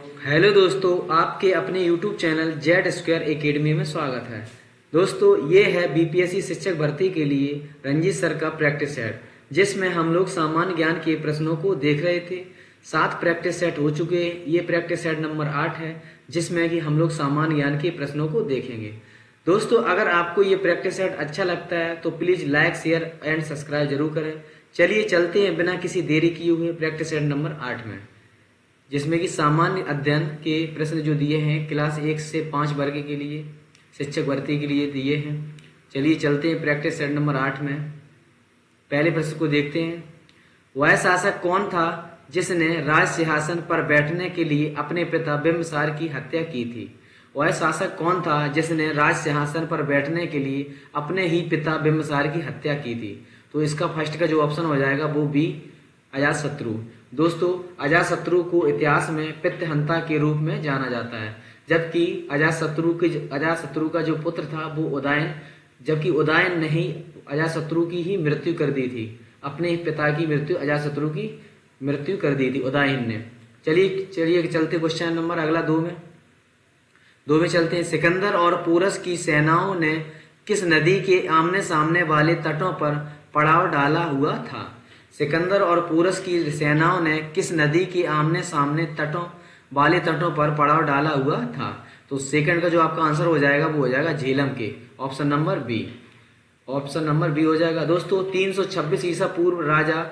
Hello दोस्तों, आपके अपने YouTube channel Z square academy में स्वागत है। दोस्तों, ये है बीपीएससी शिक्षक भर्ती के लिए रंजीत सर का प्रैक्टिस सेट, जिसमें हम लोग सामान्य ज्ञान के प्रश्नों को देख रहे थे। 7 प्रैक्टिस सेट हो चुके हैं। ये प्रैक्टिस सेट नंबर 8 है, जिसमें कि हम लोग सामान्य ज्ञान के प्रश्नों को देखेंगे। दोस्तों, अगर आपको ये प्रैक्टिस सेट अच्छा लगता है तो please like, share and subscribe जरूर करें। चलिए चलते हैं बिना किसी देरी किए हुए प्रैक्टिस सेट नंबर 8 में, जिसमें कि सामान्य अध्ययन के प्रश्न जो दिए हैं क्लास 1 से 5 वर्ग के लिए शिक्षक भर्ती के लिए दिए हैं। चलिए चलते हैं प्रैक्टिस सेट नंबर 8 में। पहले प्रश्न को देखते हैं। वह शासक कौन था जिसने राज सिंहासन पर बैठने के लिए अपने पिता बिंबिसार की हत्या की थी? वह शासक कौन था जिसने राज सिंहासन पर बैठने के लिए अपने ही पिता बिंबिसार की हत्या की थी? तो इसका फर्स्ट का जो ऑप्शन हो जाएगा वो बी, अजातशत्रु। दोस्तों, अजातशत्रु को इतिहास में पितृहंता के रूप में जाना जाता है, जबकि अजातशत्रु का जो पुत्र था वो उदयन, जबकि उदयन ने ही अजातशत्रु की ही मृत्यु कर दी थी। अपने पिता की मृत्यु अजातशत्रु की मृत्यु कर दी थी उदयन ने। चलिए चलते क्वेश्चन नंबर अगला 2 में चलते हैं। सिकंदर और पोरस की सेनाओं ने किस नदी के आमने सामने वाले तटों पर पड़ाव डाला हुआ था? सिकंदर और पोरस की सेनाओं ने किस नदी के आमने सामने वाले तटों पर पड़ाव डाला हुआ था? तो सेकंड का जो आपका आंसर हो जाएगा वो हो जाएगा झेलम के, option number B. Option number B हो जाएगा। दोस्तों, 326 ईसा पूर्व राजा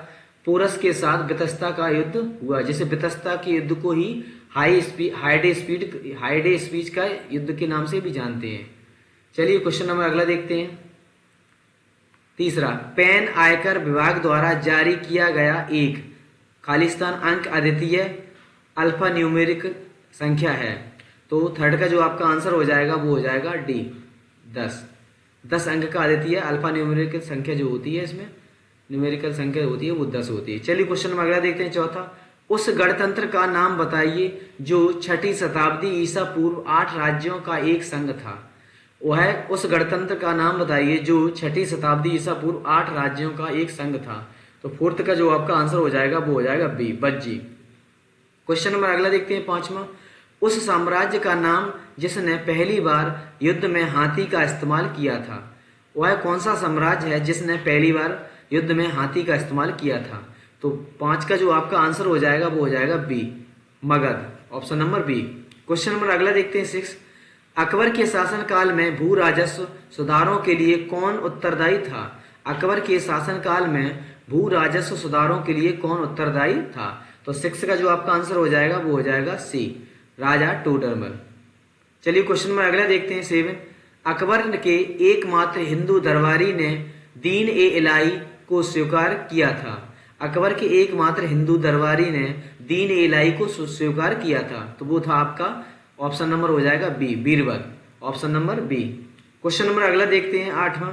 पोरस के साथ बितस्ता का युद्ध हुआ, जिसे बितस्ता के युद्ध को ही हाइडे स्पीच का युद्ध के नाम से भी जानते हैं। चलिए क्वेश्चन नंबर अगला देखते हैं। तीसरा, पैन आयकर विभाग द्वारा जारी किया गया एक खालिस्तान अंक अद्वितीय अल्फा न्यूमेरिक संख्या है। तो थर्ड का जो आपका आंसर हो जाएगा वो हो जाएगा डी, 10 अंक का अद्वितीय अल्फा न्यूमेरिकल संख्या जो होती है, इसमें न्यूमेरिकल संख्या होती है वो 10 होती है। चलिए क्वेश्चन नंबर अगला देखते हैं। चौथा, उस गणतंत्र का नाम बताइए जो 6ठी शताब्दी ईसा पूर्व 8 राज्यों का एक संघ था। वह उस गणतंत्र का नाम बताइए जो 6ठी शताब्दी ईसा पूर्व 8 राज्यों का एक संघ था। तो फोर्थ का जो आपका आंसर हो जाएगा वो हो जाएगा बी, बज्जी। क्वेश्चन नंबर अगला देखते हैं। 5वां, उस साम्राज्य का नाम जिसने पहली बार युद्ध में हाथी का इस्तेमाल किया था। वह कौन सा साम्राज्य है जिसने पहली बार युद्ध में हाथी का इस्तेमाल किया था? तो 5 का जो आपका आंसर हो जाएगा वो हो जाएगा B, Magadh, option number B. Question number अगला देखते हैं 6। अकबर के शासनकाल में भू राजस्व सुधारों के लिए कौन उत्तरदायी था? अकबर के शासनकाल में भू राजस्व सुधारों के लिए कौन उत्तरदायी था? तो 6 का जो आपका आंसर हो जाएगा वो हो जाएगा सी, राजा टोडरमल। चलिए क्वेश्चन नंबर अगला देखते हैं 7। अकबर के एकमात्र हिंदू दरबारी ने दीन ए इलाही को स्वीकार किया था। अकबर के एकमात्र हिंदू दरबारी ने दीन ए इलाही को स्वीकार किया था। तो वो था आपका ऑप्शन नंबर हो जाएगा B, Birbal, option number B. Question number अगला देखते हैं 8वां।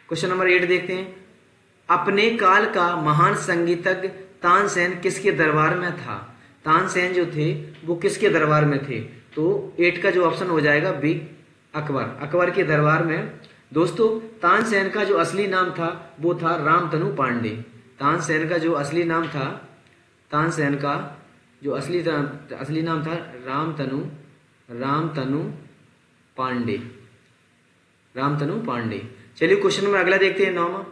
क्वेश्चन नंबर 8 देखते हैं। अपने काल का महान संगीतज्ञ तानसेन किसके दरबार में था? तानसेन जो थे वो किसके दरबार में थे? तो 8 का जो ऑप्शन हो जाएगा बी, अकबर, अकबर के दरबार में। दोस्तों, तानसेन का जो असली नाम था वो था रामतनु पांडे। तानसेन का जो असली नाम था, तानसेन का जो असली नाम था रामतनु पांडे। चलिए क्वेश्चन नंबर अगला देखते हैं 9वां।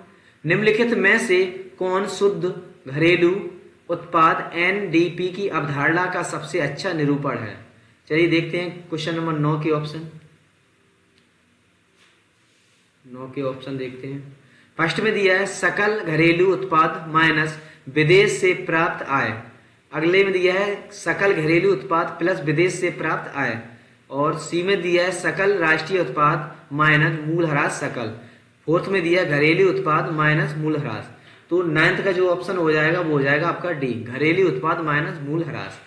निम्नलिखित में से कौन शुद्ध घरेलू उत्पाद एनडीपी की अवधारणा का सबसे अच्छा निरूपण है? चलिए देखते हैं क्वेश्चन नंबर 9 के ऑप्शन देखते हैं। फर्स्ट में दिया है सकल घरेलू उत्पाद माइनस विदेश से प्राप्त आय। अगले में दिया है सकल घरेलू उत्पाद प्लस विदेश से प्राप्त आय। और सी में दिया है सकल राष्ट्रीय उत्पाद माइनस मूलह्रास सकल। फोर्थ में दिया घरेलू उत्पाद माइनस मूलह्रास। तो 9th का जो ऑप्शन हो जाएगा वो हो जाएगा आपका डी, घरेलू उत्पाद माइनस मूलह्रास।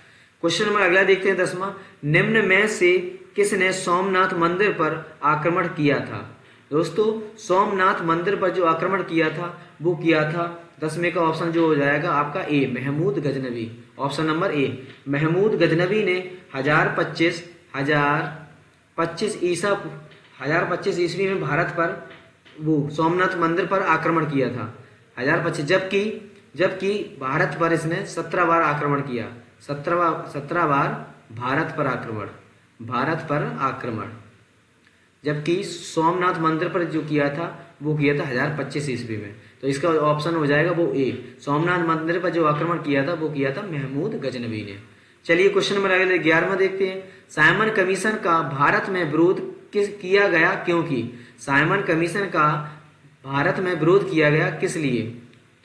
क्वेश्चन नंबर अगला देखते हैं 10वां। निम्न में से किसने सोमनाथ मंदिर पर आक्रमण किया था? दोस्तों, सोमनाथ मंदिर पर जो आक्रमण किया था वो किया था 10वें का ऑप्शन जो हो जाएगा आपका A, Mahmud Ghaznavi, option number A. Mahmud Ghaznavi ने 1025 ईस्वी में भारत पर वो सोमनाथ मंदिर पर आक्रमण किया था 1025, जबकि भारत पर इसने 17 बार आक्रमण किया, 17 बार भारत पर आक्रमण, भारत पर आक्रमण। जबकि सोमनाथ मंदिर पर जो किया था वो किया था 1025 ईस्वी में। तो इसका ऑप्शन हो जाएगा वो ए, सोमनाथ मंदिर पर जो आक्रमण किया था वो किया था महमूद गजनवी ने। चलिए क्वेश्चन नंबर 11वां देखते हैं। साइमन कमीशन का भारत में विरोध किया गया क्योंकि? साइमन कमीशन का भारत में विरोध किया गया किस लिए?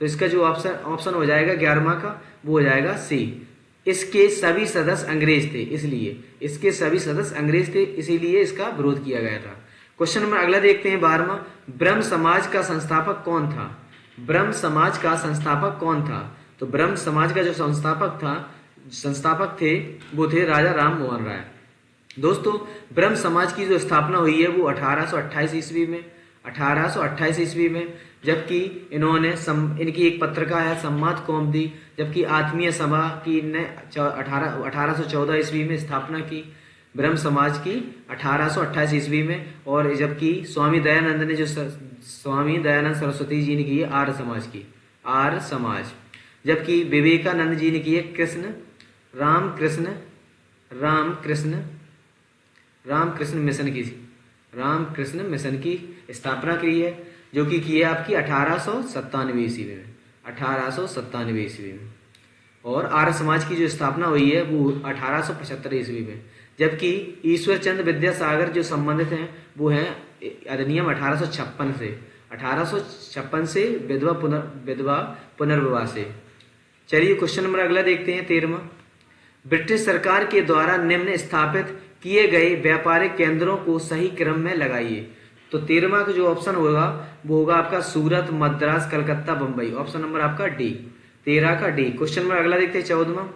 तो इसका जो ऑप्शन हो जाएगा 11वां का वो हो जाएगा सी, इसके सभी सदस्य अंग्रेज थे इसलिए, इसके सभी सदस्य अंग्रेज थे इसीलिए इसका विरोध किया गया था। क्वेश्चन नंबर अगला देखते हैं 12वां। ब्रह्म समाज का संस्थापक कौन था? ब्रह्म समाज का संस्थापक कौन था? तो ब्रह्म समाज का जो संस्थापक थे वो थे राजा राम मोहन राय। दोस्तों ब्रह्म समाज की जो स्थापना हुई है वो 1828 ईस्वी में, 1828 ईस्वी में। जबकि इन्होंने इनकी एक पत्रिका है संवाद कौमुदी, जबकि आत्मीय सभा की ने 1814 ईस्वी में स्थापना की ब्रह्म समाज की 1828 ईस्वी में। और जबकि स्वामी दयानंद ने जो स्वामी दयानंद सरस्वती जी ने की है आर्य समाज की, आर्य समाज। जबकि विवेकानंद जी ने की है रामकृष्ण मिशन की स्थापना की है, जो कि है आपकी 1897 ईस्वी में, 1897 ईस्वी में। और आर्य समाज की जो स्थापना हुई है वो 1875 ईस्वी में। जबकि ईश्वर चंद्र विद्यासागर जो संबंधित हैं वो हैं अधिनियम 1856 से विधवा पुनर्विवाह से। चलिए क्वेश्चन नंबर अगला देखते हैं 13वां। ब्रिटिश सरकार के द्वारा निम्न स्थापित किए गए व्यापारिक केंद्रों को सही क्रम में लगाइए। तो 13वां का जो ऑप्शन होगा वो होगा आपका सूरत, मद्रास, कलकत्ता, बंबई। ऑप्शन नंबर आपका डी, 13 का डी। क्वेश्चन नंबर अगला देखते हैं 14वां।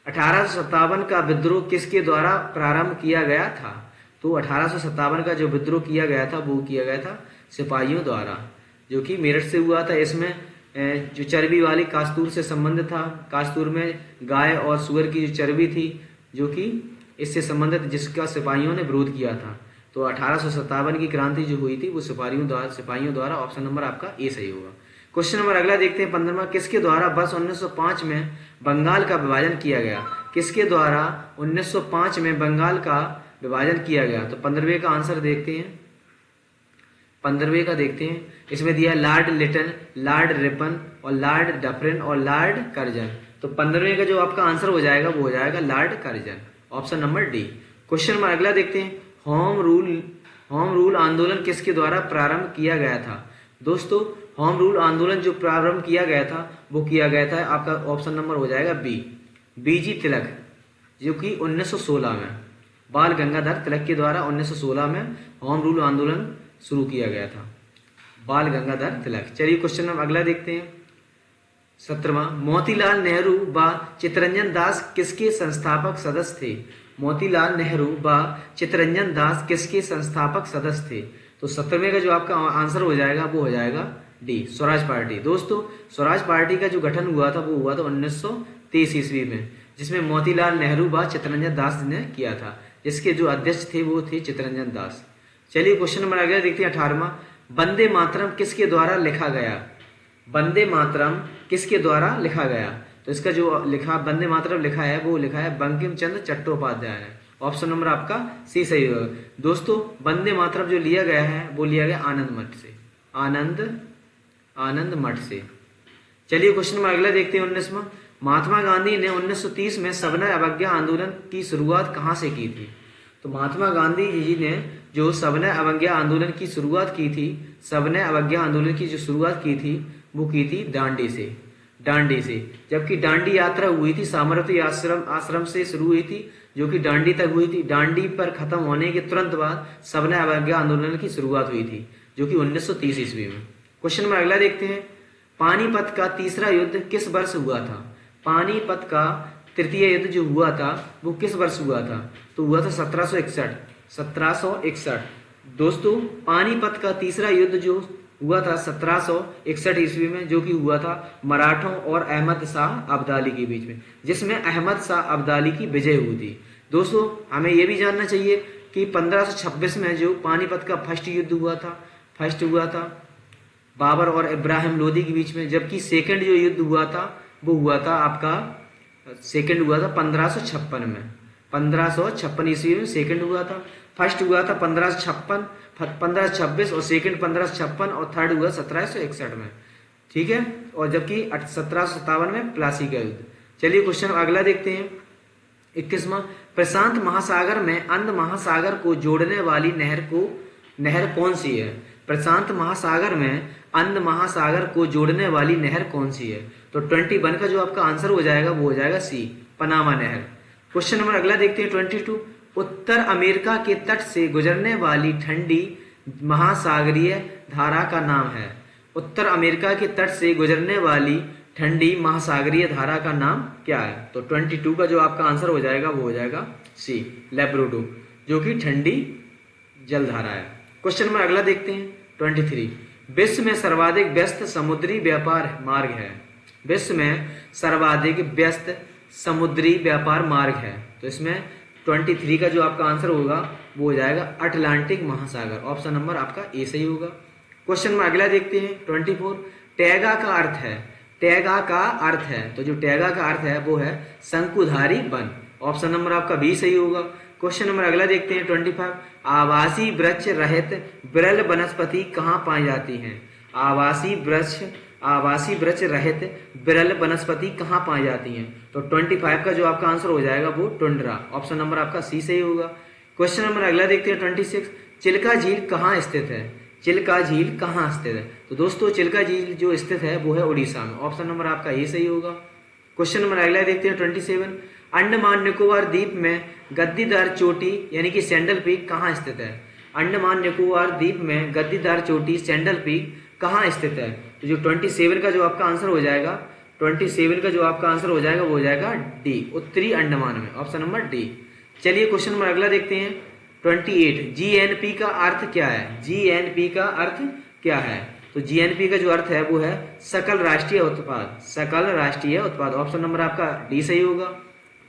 1857 का विद्रोह किसके द्वारा प्रारंभ किया गया था? तो 1857 का जो विद्रोह किया गया था वो किया गया था सिपाहियों द्वारा, जो कि मेरठ से हुआ था। इसमें जो चर्बी वाली कास्तूर से संबंधित था, कास्तूर में गाय और सुअर की जो चर्बी थी जो कि इससे संबंधित, जिसका सिपाहियों ने विरोध किया था। तो 1857 की क्रांति जो हुई थी वो सिपाहियों द्वारा। ऑप्शन नंबर आपका ए सही होगा। क्वेश्चन नंबर अगला देखते हैं 15वां। किसके द्वारा वर्ष 1905 में बंगाल का विभाजन किया गया? किसके द्वारा 1905 में बंगाल का विभाजन किया गया? तो 15वें का आंसर देखते हैं, 15वें का देखते हैं। इसमें दिया लॉर्ड लिटन, लॉर्ड रिपन और लॉर्ड डफरिन और लॉर्ड कर्जन। तो 15वें का जो आपका आंसर हो जाएगा वो हो जाएगा Lord Curzon. Option number D. Question number अगला देखते हैं। होम रूल आंदोलन किसके द्वारा प्रारंभ किया गया था? दोस्तों होम रूल आंदोलन जो प्रारंभ किया गया था वो किया गया था आपका ऑप्शन नंबर हो जाएगा बी, बीजी तिलक, जो कि 1916 में बाल गंगाधर तिलक के द्वारा 1916 में होम रूल आंदोलन शुरू किया गया था, बाल गंगाधर तिलक। चलिए क्वेश्चन नंबर अगला देखते हैं 17वां। मोतीलाल नेहरू व चित्तरंजन दास किसके संस्थापक सदस्य थे? मोतीलाल नेहरू व चित्तरंजन दास किसके संस्थापक सदस्य थे? तो 17वें का जो आपका आंसर हो जाएगा वो हो जाएगा डी, स्वराज पार्टी। दोस्तों स्वराज पार्टी का जो गठन हुआ था वो हुआ था 1923 ईस्वी में, जिसमें मोतीलाल नेहरू व चित्तरंजन दास ने किया था, जिसके जो अध्यक्ष थे वो थे चित्तरंजन दास। चलिए क्वेश्चन नंबर अगला देखते हैं 18वां। वंदे मातरम किसके द्वारा लिखा गया? वंदे मातरम किसके द्वारा लिखा गया? तो इसका जो वंदे मातरम लिखा है वो लिखा है बंकिम चंद्र चट्टोपाध्याय ने। ऑप्शन नंबर आपका सी सही होगा। दोस्तों वंदे मातरम जो लिया गया है वो लिया गया आनंद मठ से, आनंद मठ से। चलिए क्वेश्चन नंबर अगला देखते हैं 19वां। महात्मा गांधी ने 1930 में सविनय अवज्ञा आंदोलन की शुरुआत कहाँ से की थी? तो महात्मा गांधी जी ने जो सविनय अवज्ञा आंदोलन की शुरुआत की थी, सविनय अवज्ञा आंदोलन की जो शुरुआत की थी वो की थी दांडी से। जबकि दांडी यात्रा हुई थी साबरमती आश्रम से शुरू हुई थी, जो कि दांडी तक हुई थी। दांडी पर खत्म होने के तुरंत बाद सविनय अवज्ञा आंदोलन की शुरुआत हुई थी, जो कि 1930 ईस्वी में। क्वेश्चन नंबर अगला देखते हैं। पानीपत का तीसरा युद्ध किस वर्ष हुआ था? पानीपत का तृतीय युद्ध जो हुआ था वो किस वर्ष हुआ था? तो हुआ था 1761। दोस्तों पानीपत का तीसरा युद्ध जो हुआ था 1761 ईस्वी में, जो कि हुआ था मराठों और अहमद शाह अब्दाली के बीच में, जिसमें अहमद शाह अब्दाली की विजय हुई थी। दोस्तों हमें यह भी जानना चाहिए कि 1526 में जो पानीपत का फर्स्ट युद्ध हुआ था बाबर और इब्राहिम लोदी के बीच में, जबकि सेकंड जो युद्ध हुआ था वो हुआ था आपका 1556 में। 1556 ईस्वी में सेकंड हुआ था। फर्स्ट हुआ था 1526 और सेकंड 1556 और थर्ड हुआ 1761 में, ठीक है। और जबकि 1757 में प्लासी का युद्ध। चलिए क्वेश्चन अगला देखते हैं। 21वां, प्रशांत महासागर में अंध महासागर को जोड़ने वाली नहर कौन सी है? प्रशांत महासागर में अंध महासागर को जोड़ने वाली नहर कौन सी है? तो 21 का जो आपका आंसर हो जाएगा वो हो जाएगा सी, पनामा नहर। क्वेश्चन नंबर अगला देखते हैं 22, उत्तर अमेरिका के तट से गुजरने वाली ठंडी महासागरीय धारा का नाम है। उत्तर अमेरिका के तट से गुजरने वाली ठंडी महासागरीय धारा का नाम क्या है? तो 22 का जो आपका आंसर हो जाएगा वो हो जाएगा सी, लेब्रोडो, जो कि ठंडी जलधारा है। क्वेश्चन नंबर अगला देखते हैं 23, विश्व में सर्वाधिक व्यस्त समुद्री व्यापार मार्ग है। विश्व में सर्वाधिक व्यस्त समुद्री व्यापार मार्ग है। तो इसमें 23 का जो आपका आंसर होगा वो हो जाएगा अटलांटिक महासागर। ऑप्शन नंबर आपका ए सही होगा। क्वेश्चन में अगला देखते हैं 24, टैगा का अर्थ है। टैगा का अर्थ है, तो जो टैगा का अर्थ है वो है शंकुधारी वन। ऑप्शन नंबर आपका बी सही होगा। क्वेश्चन नंबर अगला देखते हैं 25, आवासीय वृक्ष रहित विरल वनस्पति कहाँ पाई जाती हैं? आवासीय वृक्ष रहित विरल वनस्पति कहाँ पाई जाती हैं? तो 25 का जो आपका आंसर हो जाएगा वो टुंड्रा। ऑप्शन नंबर आपका सी सही होगा। क्वेश्चन नंबर अगला देखते हैं 26, चिल्का झील कहाँ स्थित है? चिल्का झील कहाँ स्थित है? तो दोस्तों चिल्का झील जो स्थित है वो है उड़ीसा में। ऑप्शन नंबर आपका ये सही होगा। क्वेश्चन नंबर अगला देखते हैं 27, अंडमान निकोबार द्वीप में गद्दीदार चोटी यानी कि सैंडल पीक कहाँ स्थित है? अंडमान निकोबार द्वीप में गद्दीदार चोटी सैंडल पीक कहाँ स्थित है? तो जो 27 का जो आपका आंसर हो जाएगा, 27 का जो आपका आंसर हो जाएगा वो हो जाएगा डी, उत्तरी अंडमान में। Option number D. चलिए क्वेश्चन नंबर अगला देखते हैं 28, जीएनपी का अर्थ क्या है? जीएनपी का अर्थ क्या है? तो जीएनपी का जो अर्थ है वो है सकल राष्ट्रीय उत्पाद। सकल राष्ट्रीय उत्पाद। ऑप्शन नंबर आपका डी सही होगा।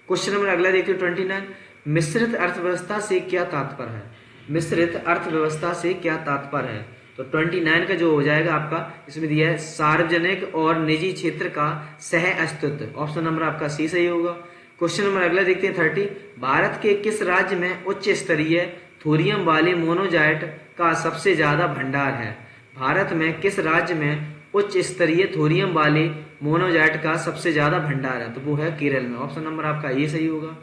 क्वेश्चन नंबर अगला देखते हैं 29, मिश्रित अर्थव्यवस्था से क्या तात्पर्य है? मिश्रित अर्थव्यवस्था से क्या तात्पर्य है? तो 29 का जो हो जाएगा आपका इसमें दिया है सार्वजनिक और निजी क्षेत्र का सह अस्तित्व। ऑप्शन नंबर आपका सी सही होगा। क्वेश्चन नंबर अगला देखते हैं 30, भारत के किस राज्य में उच्च स्तरीय थोरियम वाले मोनोजाइट का सबसे ज्यादा भंडार है? भारत में किस राज्य में उच्च स्तरीय थोरियम वाले मोनोजाइट का सबसे ज्यादा भंडार है? तो वो है केरल में। ऑप्शन नंबर आपका ये सही होगा।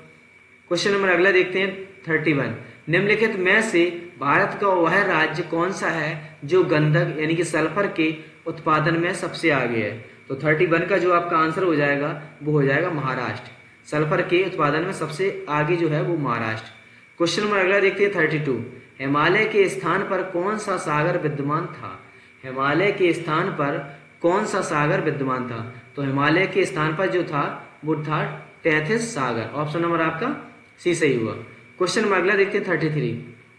क्वेश्चन नंबर अगला देखते हैं 31, निम्नलिखित में से भारत का वह राज्य कौन सा है जो गंधक यानी कि सल्फर के उत्पादन में सबसे आगे है? तो 31 का जो आपका आंसर हो जाएगा वो हो जाएगा महाराष्ट्र। सल्फर के उत्पादन में सबसे आगे जो है वो महाराष्ट्र। क्वेश्चन नंबर अगला देखते हैं 32, हिमालय के स्थान पर कौन सा सागर विद्यमान था? हिमालय के स्थान पर कौन सा सागर विद्यमान था? तो हिमालय के स्थान पर जो था वो था टेथिस सागर। ऑप्शन नंबर आपका सी सही हुआ। क्वेश्चन नंबर अगला देखते हैं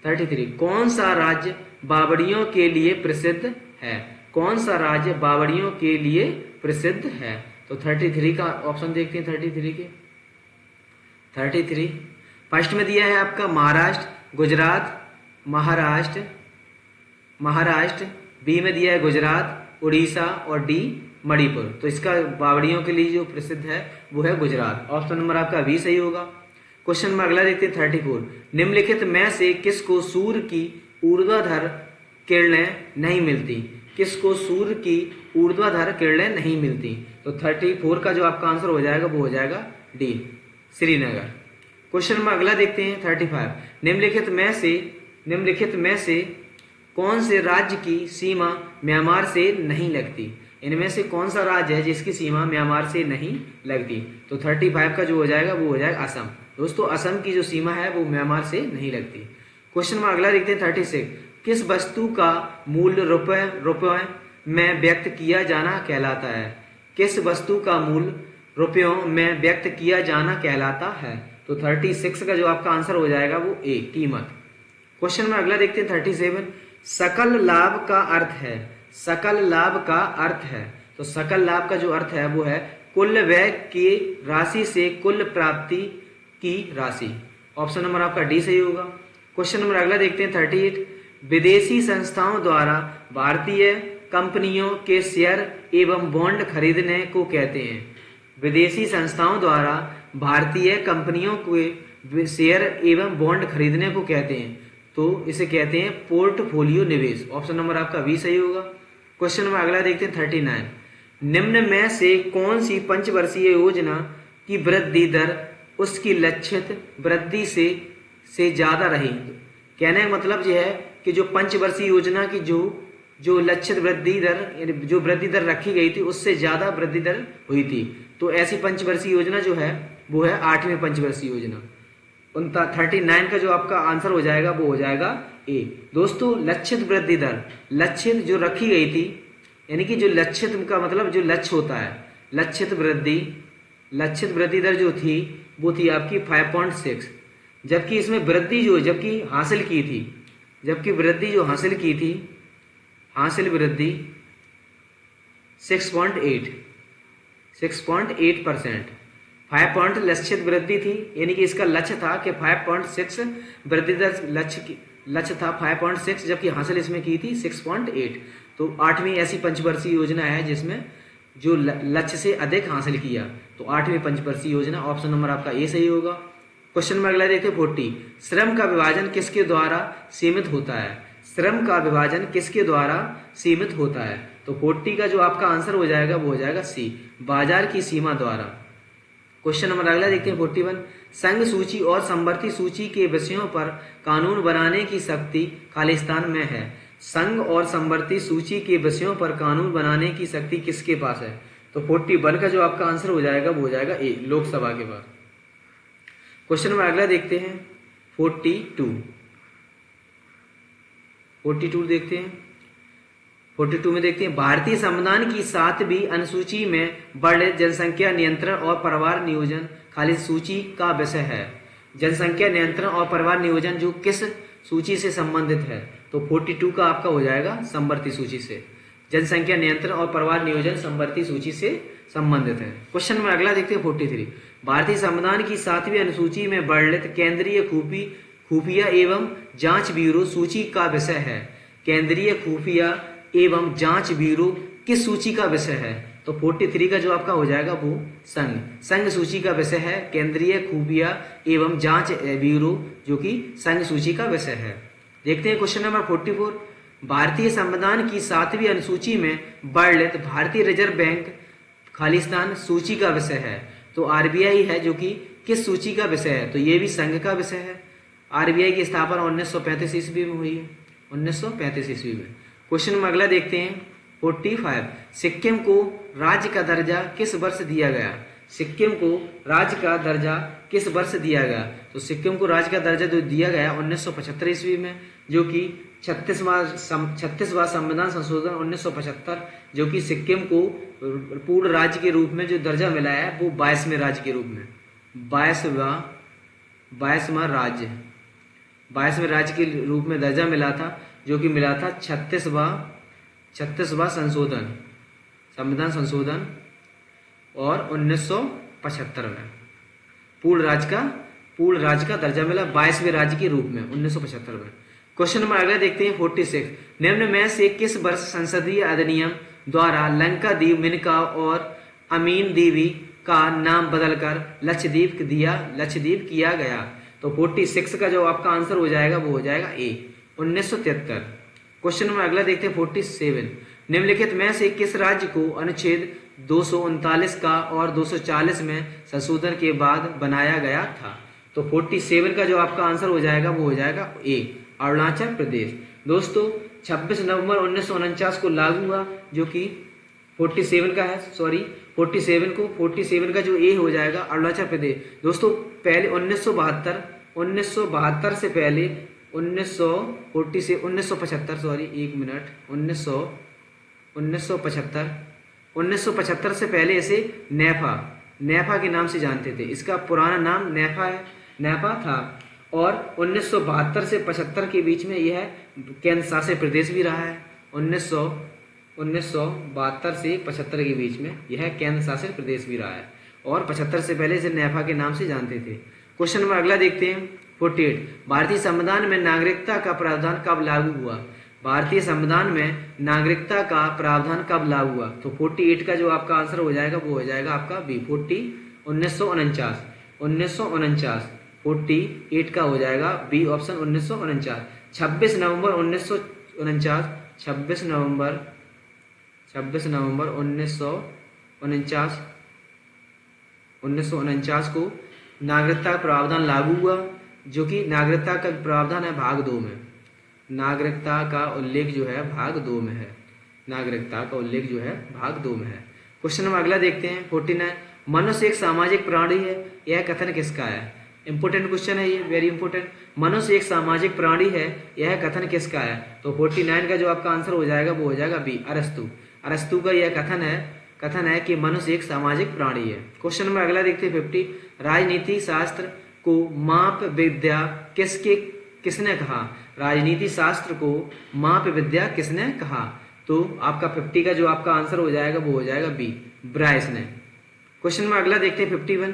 33, कौन सा राज्य बावड़ियों के लिए प्रसिद्ध है? कौन सा राज्य बावड़ियों के लिए प्रसिद्ध है? तो 33 का ऑप्शन देखते हैं 33 फर्स्ट में दिया है आपका महाराष्ट्र, गुजरात, महाराष्ट्र, बी में दिया है गुजरात, उड़ीसा और डी मणिपुर। तो इसका बावड़ियों के लिए जो प्रसिद्ध है वो है गुजरात। ऑप्शन नंबर आपका बी सही होगा। क्वेश्चन नंबर अगला देखते हैं 34, निम्नलिखित में से किसको सूर्य की ऊर्ध्वाधर किरणें नहीं मिलती? किसको सूर्य की ऊर्ध्वाधर किरणें नहीं मिलती? तो 34 का जो आपका आंसर हो जाएगा वो हो जाएगा डी, श्रीनगर। क्वेश्चन नंबर अगला देखते हैं 35, निम्नलिखित में से कौन से राज्य की सीमा म्यांमार से नहीं लगती? इनमें से कौन सा राज्य है जिसकी सीमा म्यांमार से नहीं लगती? तो 35 का जो हो जाएगा वो हो जाएगा असम। दोस्तों असम की जो सीमा है वो म्यांमार से नहीं लगती। क्वेश्चन नंबर अगला देखते हैं 36, किस वस्तु का मूल्य रुपये में व्यक्त किया जाना कहलाता है? किस वस्तु का मूल्य रुपयों में व्यक्त किया जाना कहलाता है? तो 36 का जो आपका आंसर हो जाएगा वो ए, कीमत। क्वेश्चन नंबर अगला देखते हैं 37, सकल लाभ का अर्थ है? सकल लाभ का अर्थ है, तो सकल लाभ का जो अर्थ है वो है कुल व्यय की राशि से कुल प्राप्ति की राशि। ऑप्शन नंबर आपका डी सही होगा। क्वेश्चन नंबर अगला देखते हैं 38, विदेशी संस्थाओं द्वारा भारतीय कंपनियों के शेयर एवं बॉन्ड खरीदने को कहते हैं? विदेशी संस्थाओं द्वारा भारतीय कंपनियों के शेयर एवं बॉन्ड खरीदने को कहते हैं? तो इसे कहते हैं पोर्टफोलियो निवेश। ऑप्शन नंबर आपका बी सही होगा। क्वेश्चन नंबर अगला देखते हैं 39। निम्न में से कौन सी पंचवर्षीय योजना की वृद्धि दर उसकी लक्षित वृद्धि से ज्यादा रही? कहने का मतलब यह है कि जो पंचवर्षीय योजना की जो लक्षित वृद्धि दर, जो वृद्धि दर रखी गई थी उससे ज्यादा वृद्धि दर हुई थी, तो ऐसी पंचवर्षीय योजना जो है वो है 8वीं पंचवर्षीय योजना। 39 का जो आपका आंसर हो जाएगा वो हो जाएगा ए। दोस्तों लक्षित वृद्धि दर, लक्षित जो रखी गई थी, यानी कि जो लक्षित का मतलब जो लक्ष्य होता है, लक्षित वृद्धि दर जो थी वो थी आपकी 5.6, जबकि इसमें वृद्धि जो जबकि हासिल की थी, जबकि वृद्धि जो हासिल की थी, हासिल वृद्धि 6.8%। 5 पॉइंट लक्षित वृद्धि थी, यानी कि इसका लक्ष्य था कि 5.6 वृद्धि दर लक्ष्य था 5.6, जबकि हासिल इसमें की थी 6.8। तो 8वीं ऐसी पंचवर्षीय योजना है जिसमें जो लक्ष्य से अधिक हासिल किया, तो 8वीं पंचवर्षीय योजना। ऑप्शन नंबर आपका ए सही होगा। क्वेश्चन नंबर अगला देखिए 40। श्रम का विभाजन किसके द्वारा सीमित होता है? श्रम का विभाजन किसके द्वारा सीमित होता है? तो 40 का जो आपका आंसर हो जाएगा वो हो जाएगा सी, बाजार की सीमा द्वारा। क्वेश्चन नंबर अगला देखते हैं 41। संघ सूची और समवर्ती सूची के विषयों पर कानून बनाने की शक्ति खालिस्तान में है। संघ और समवर्ती सूची के विषयों पर कानून बनाने की शक्ति किसके पास है? तो 41 का जो आपका आंसर हो जाएगा वो हो जाएगा ए, लोकसभा के पास। क्वेश्चन नंबर अगला देखते हैं 42 देखते हैं। 42 में देखते हैं भारतीय संविधान की 7वीं अनुसूची में वर्णित जनसंख्या नियंत्रण और परिवार नियोजन खाली सूची का विषय है। जनसंख्या नियंत्रण और परिवार नियोजन जो किस सूची से संबंधित है? तो 42 का आपका हो जाएगा समवर्ती सूची से। जनसंख्या नियंत्रण और परिवार नियोजन समवर्ती सूची से संबंधित है। क्वेश्चन में अगला देखते हैं 43। भारतीय संविधान की 7वीं अनुसूची में वर्णित केंद्रीय खुफिया एवं जांच ब्यूरो सूची का विषय है। केंद्रीय खुफिया एवं जांच ब्यूरो किस सूची का विषय है? तो 43 का जो आपका हो जाएगा वो संघ सूची का विषय है। केंद्रीय खुफिया एवं जांच ब्यूरो जो कि संघ सूची का विषय है। देखते हैं क्वेश्चन नंबर 44। भारतीय संविधान की 7वीं अनुसूची में वर्णित भारतीय रिजर्व बैंक खालिस्तान सूची का विषय है। तो आरबीआई है जो कि किस सूची का विषय है? तो ये भी संघ का विषय है। आरबीआई की स्थापना 1935 ईस्वी में हुई है, 1935 ईस्वी में। क्वेश्चन में अगला देखते हैं 45। सिक्किम को राज्य का दर्जा किस वर्ष दिया गया? सिक्किम को राज्य का दर्जा किस वर्ष दिया गया? तो सिक्किम को राज्य का दर्जा जो दिया गया 1975 ईस्वी में, जो कि 36वां संविधान संशोधन 1975, जो कि सिक्किम को पूर्ण राज्य के रूप में जो दर्जा मिला है वो 22वें राज्य के रूप में, 22वां राज्य के रूप में दर्जा मिला था, जो कि मिला था 36वां संविधान संशोधन और 1975 में पूर्ण राज्य का दर्जा मिला 22वें राज्य के रूप में 1975 में। क्वेश्चन नंबर अगला देखते हैं 46। निम्न में से किस वर्ष संसदीय अधिनियम द्वारा लंका द्वीप मिनका और अमीन देवी का नाम बदलकर लक्षद्वीप किया गया? तो 46 का जो आपका आंसर हो जाएगा वो हो जाएगा ए, 1973। क्वेश्चन नंबर अगला देखते हैं 47। निम्नलिखित में से किस राज्य को अनुच्छेद 239 का और 240 में संशोधन के बाद बनाया गया था? तो 47 का जो आपका आंसर हो जाएगा वो हो जाएगा ए, अरुणाचल प्रदेश। दोस्तों 26 नवंबर 1949 को लागू हुआ, जो कि 47 का है, 47 का जो ए हो जाएगा अरुणाचल प्रदेश। दोस्तों पहले 1972 से पहले 1975 से पहले इसे नेफा के नाम से जानते थे। इसका पुराना नाम नेफा था और 1972 से 75 के बीच में यह केंद्र शासित प्रदेश भी रहा है। 1972 से 75 के बीच में यह केंद्र शासित प्रदेश भी रहा है और 75 से पहले इसे नेफा के नाम से जानते थे। क्वेश्चन नंबर अगला देखते हैं 48। भारतीय संविधान में नागरिकता का प्रावधान कब लागू हुआ? भारतीय संविधान में नागरिकता का प्रावधान कब लागू हुआ? तो 48 का जो आपका आंसर हो जाएगा वो हो जाएगा आपका बी, 1949। 48 का हो जाएगा बी ऑप्शन 1949। 26 नवंबर 1949, 26 नवंबर 1949 को नागरिकता प्रावधान लागू हुआ, जो कि नागरिकता का प्रावधान है भाग 2 में। नागरिकता का उल्लेख जो है भाग 2 में है। नागरिकता का उल्लेख जो है भाग 2 में है। क्वेश्चन नंबर अगला देखते हैं 49। मनुष्य एक सामाजिक प्राणी है, यह कथन किसका है? इंपोर्टेंट क्वेश्चन है ये, वेरी इंपोर्टेंट। मनुष्य एक सामाजिक प्राणी है, यह कथन किसका है? तो 49 का जो आपका आंसर हो जाएगा वो हो जाएगा बी, अरस्तु। अरस्तु का यह कथन है कि मनुष्य एक सामाजिक प्राणी है। क्वेश्चन नंबर अगला देखते हैं 50। राजनीति शास्त्र को माप विद्या किसने कहा? राजनीति शास्त्र को माप विद्या किसने कहा? तो आपका 50 का जो आपका आंसर हो जाएगा वो हो जाएगा बी, ब्राइस ने। क्वेश्चन नंबर अगला देखते हैं 51।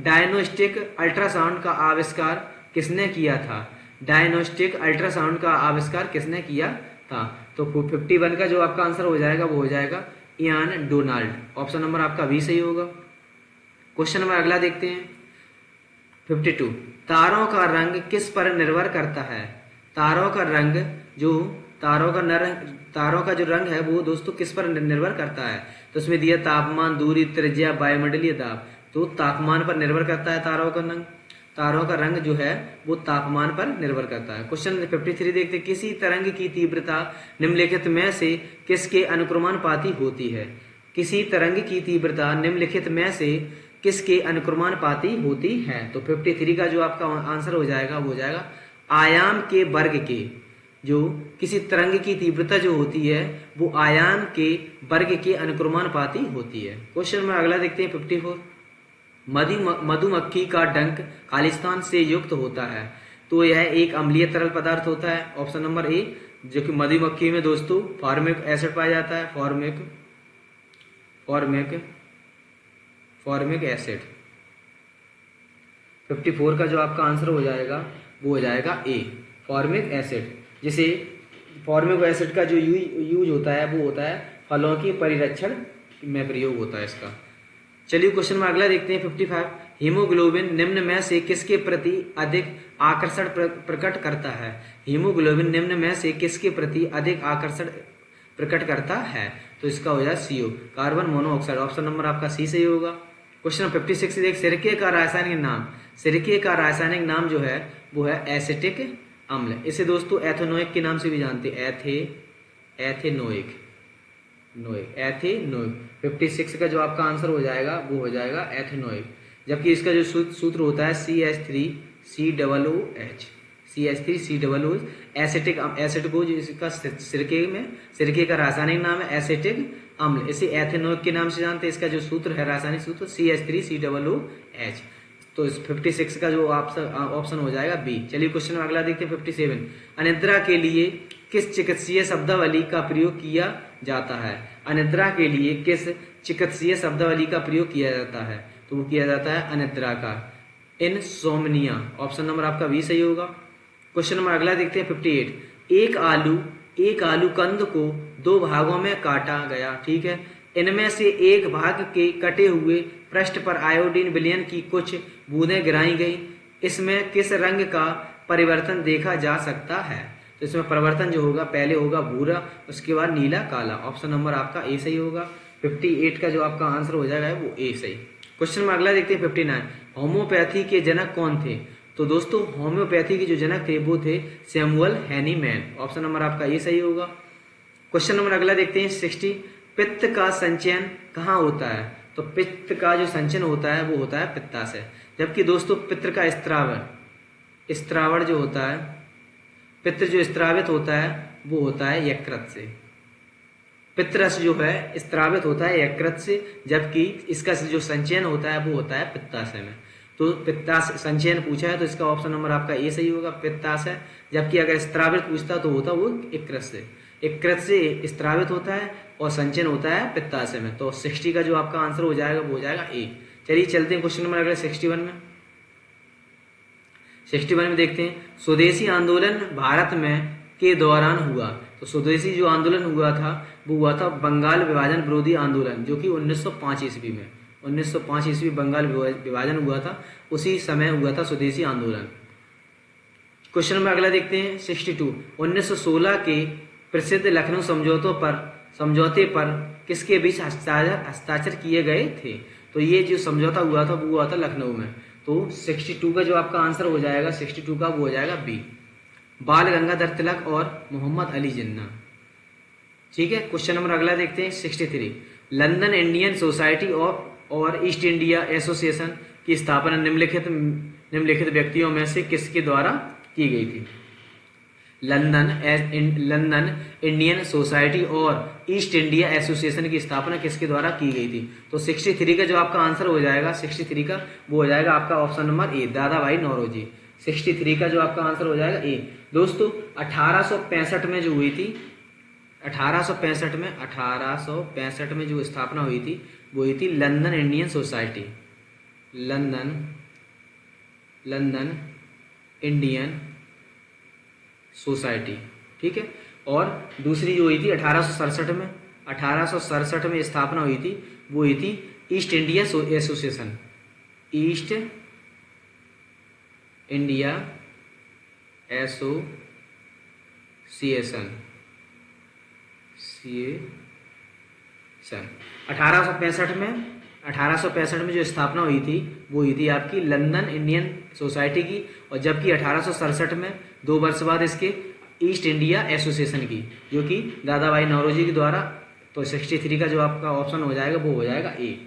डायग्नोस्टिक अल्ट्रासाउंड का आविष्कार किसने किया था? डायग्नोस्टिक अल्ट्रासाउंड का आविष्कार किसने किया था? तो 51 का जो आपका आंसर हो जाएगा वो हो जाएगा इयान डोनाल्ड। ऑप्शन नंबर आपका बी सही होगा। क्वेश्चन नंबर अगला देखते हैं 52। तारों का रंग किस पर निर्भर करता है? तारों का जो रंग है वो दोस्तों किस पर निर्भर करता है? तो उसमें दिया तापमान, दूरी, त्रिज्या, वायुमंडलीय दाब। तो तापमान पर निर्भर करता है तारों का रंग। तारों का रंग जो है वो तापमान पर निर्भर करता है। क्वेश्चन 53 देखते हैं। किसी तरंग की तीव्रता निम्नलिखित में से किसके अनुक्रमानुपाती होती है? किसी तरंग की तीव्रता निम्नलिखित में से किसके अनुक्रमानुपाती होती है? तो 53 का जो आपका आंसर हो जाएगा वो हो जाएगा आयाम के वर्ग के। जो किसी तरंग की तीव्रता जो होती है वो आयाम के वर्ग के अनुक्रमानुपाती होती है। क्वेश्चन में अगला देखते हैं 54। मधुमक्खी का डंक खालिस्तान से युक्त होता है, तो यह एक अम्लीय तरल पदार्थ होता है। ऑप्शन नंबर ए, जो कि मधुमक्खी में दोस्तों फॉर्मिक एसिड पाया जाता है, फॉर्मिक एसिड। 54 का जो आपका आंसर हो जाएगा वो हो जाएगा ए, फॉर्मिक एसिड। जिसे फॉर्मिक एसिड का जो यूज होता है वो होता है फलों के परिरक्षण में प्रयोग होता है इसका। चलिए क्वेश्चन में अगला देखते हैं 55। हीमोग्लोबिन निम्न में से किसके प्रति अधिक आकर्षण प्रकट करता है? हीमोग्लोबिन निम्न में से किसके प्रति अधिक आकर्षण प्रकट करता है? तो इसका हो जाए CO, carbon monoxide. Option number आपका सी सही होगा। क्वेश्चन 56 देख। सिरके का रासायनिक नाम जो है वो है एसिटिक अम्ल। इसे दोस्तों एथेनोइक के नाम से भी जानते हैं, एथेनोइक। 56 का जो आपका आंसर हो जाएगा वो हो जाएगा एथेनोइक। जबकि इसका जो सूत्र होता है CH3COOH। एसिड को जो इसका सिरके का रासायनिक नाम है एसिटिक अम्ल, इसे एथेनोइक के नाम से जानते हैं। इसका जो सूत्र है रासायनिक सूत्र CH3COOH। तो इस 56 का जो ऑप्शन हो जाएगा बी। चलिए क्वेश्चन में अगला देखते हैं 57। अनिद्रा के लिए किस चिकित्सीय शब्दावली का प्रयोग किया जाता है? अनिद्रा के लिए किस चिकित्सीय शब्दावली का प्रयोग किया जाता है? तो वो किया जाता है अनिद्रा का इनसोम्निया। ऑप्शन नंबर आपका बी सही होगा। क्वेश्चन नंबर अगला देखते हैं 58। एक आलू कंद को 2 भागों में काटा गया, ठीक है। इनमें से एक भाग के कटे हुए पृष्ठ पर आयोडीन विलयन की कुछ बूंदें गिराई गई। इसमें किस रंग का परिवर्तन देखा जा सकता है? तो इसमें परिवर्तन जो होगा पहले होगा भूरा, उसके बाद नीला, काला। ऑप्शन नंबर आपका ए सही होगा। 58 का जो आपका आंसर हो जाएगा वो ए सही। क्वेश्चन में अगला देखते हैं 59। होम्योपैथी के जनक कौन थे? तो दोस्तों होम्योपैथी के जो जनक थे वो थे सैमुअल हैनीमैन। ऑप्शन नंबर आपका ए सही होगा। क्वेश्चन नंबर अगला देखते हैं 60। पित्त का संचयन कहाँ होता है? तो पित्त का जो संचयन होता है वो होता है पित्ताशय। जबकि दोस्तों पित्त का स्त्रावण जो होता है, पित्त जो स्त्रावित होता है वो होता है यकृत से। पित्तरस जो है स्त्रावित होता है यकृत से, जबकि इसका जो संचयन होता है वो होता है पित्ताशय में। तो पित्ताशय संचयन पूछा है तो इसका ऑप्शन नंबर आपका ए सही होगा, पित्ताशय। जबकि अगर स्त्रावित पूछता तो होता वो यकृत से। यकृत से स्त्रावित होता है और संचयन होता है पित्ताशय में। तो 60 का जो आपका आंसर हो जाएगा वो हो जाएगा ए। चलिए चलते हैं क्वेश्चन नंबर अगले 61 में। 61 में देखते हैं स्वदेशी आंदोलन भारत में के दौरान हुआ। तो स्वदेशी जो आंदोलन हुआ था वो हुआ था बंगाल विभाजन विरोधी आंदोलन, जो कि 1905 ईस्वी में 1905 ईस्वी बंगाल विभाजन हुआ था, उसी समय हुआ था स्वदेशी आंदोलन। क्वेश्चन नंबर अगला देखते हैं 62। 1916 के प्रसिद्ध लखनऊ समझौते पर किसके बीच हस्ताक्षर किए गए थे? तो ये जो समझौता हुआ था वो हुआ था लखनऊ में। तो 62 का जो आपका आंसर हो जाएगा 62 का वो हो जाएगा बी, बाल गंगाधर तिलक और मोहम्मद अली जिन्ना। ठीक है, क्वेश्चन नंबर अगला देखते हैं 63। लंदन इंडियन सोसाइटी और ईस्ट इंडिया एसोसिएशन की स्थापना निम्नलिखित व्यक्तियों में से किसके द्वारा की गई थी? लंदन इंडियन सोसाइटी और ईस्ट इंडिया एसोसिएशन की स्थापना किसके द्वारा की गई थी? तो 63 का जो आपका आंसर हो जाएगा 63 का वो हो जाएगा आपका ऑप्शन नंबर ए, दादा भाई नौरोजी। 63 का जो आपका आंसर हो जाएगा ए। दोस्तों 1865 में जो हुई थी, 1865 में जो स्थापना हुई थी वो हुई थी London Indian society, London Indian society. ठीक है, और दूसरी जो हुई थी 1867 में स्थापना हुई थी वो हुई थी east India association, east India association 1865 में जो स्थापना हुई थी वो हुई थी आपकी लंदन इंडियन सोसाइटी की, और जबकि 1867 में 2 वर्ष बाद इसके ईस्ट इंडिया एसोसिएशन की, जो कि दादा भाई नौरोजी के द्वारा। तो 63 का जो आपका ऑप्शन हो जाएगा वो हो जाएगा ए।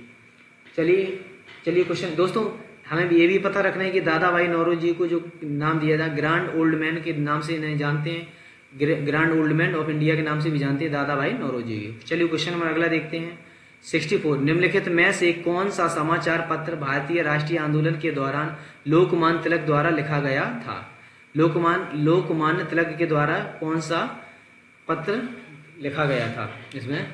चलिए क्वेश्चन दोस्तों, हमें ये भी पता रखना है कि दादा भाई नौरोजी को जो नाम दिया था ग्रैंड ओल्ड मैन के नाम से इन्हें जानते हैं, grand old man of India के नाम से भी जानते हैं दादा भाई नौरोजी के। चलिए क्वेश्चन नंबर अगला देखते हैं 64। निम्नलिखित में से कौन सा समाचार पत्र भारतीय राष्ट्रीय आंदोलन के दौरान लोकमान्य तिलक द्वारा लिखा गया था? लोकमान्य तिलक के द्वारा कौन सा पत्र लिखा गया था इसमें?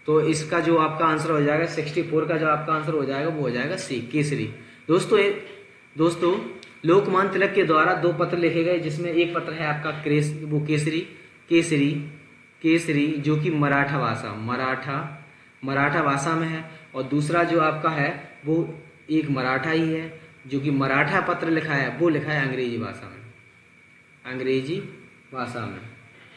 तो इसका जो आपका आंसर हो जाएगा 64 का जो आपका आंसर हो जाएगा वो हो जाएगा सी, केसरी। दोस्तों लोकमान्य तिलक के द्वारा 2 पत्र लिखे गए, जिसमें एक पत्र है आपका वो केसरी जो कि मराठा भाषा में है, और दूसरा जो आपका है वो एक मराठा ही है, जो कि मराठा पत्र लिखा है वो लिखा है अंग्रेजी भाषा में।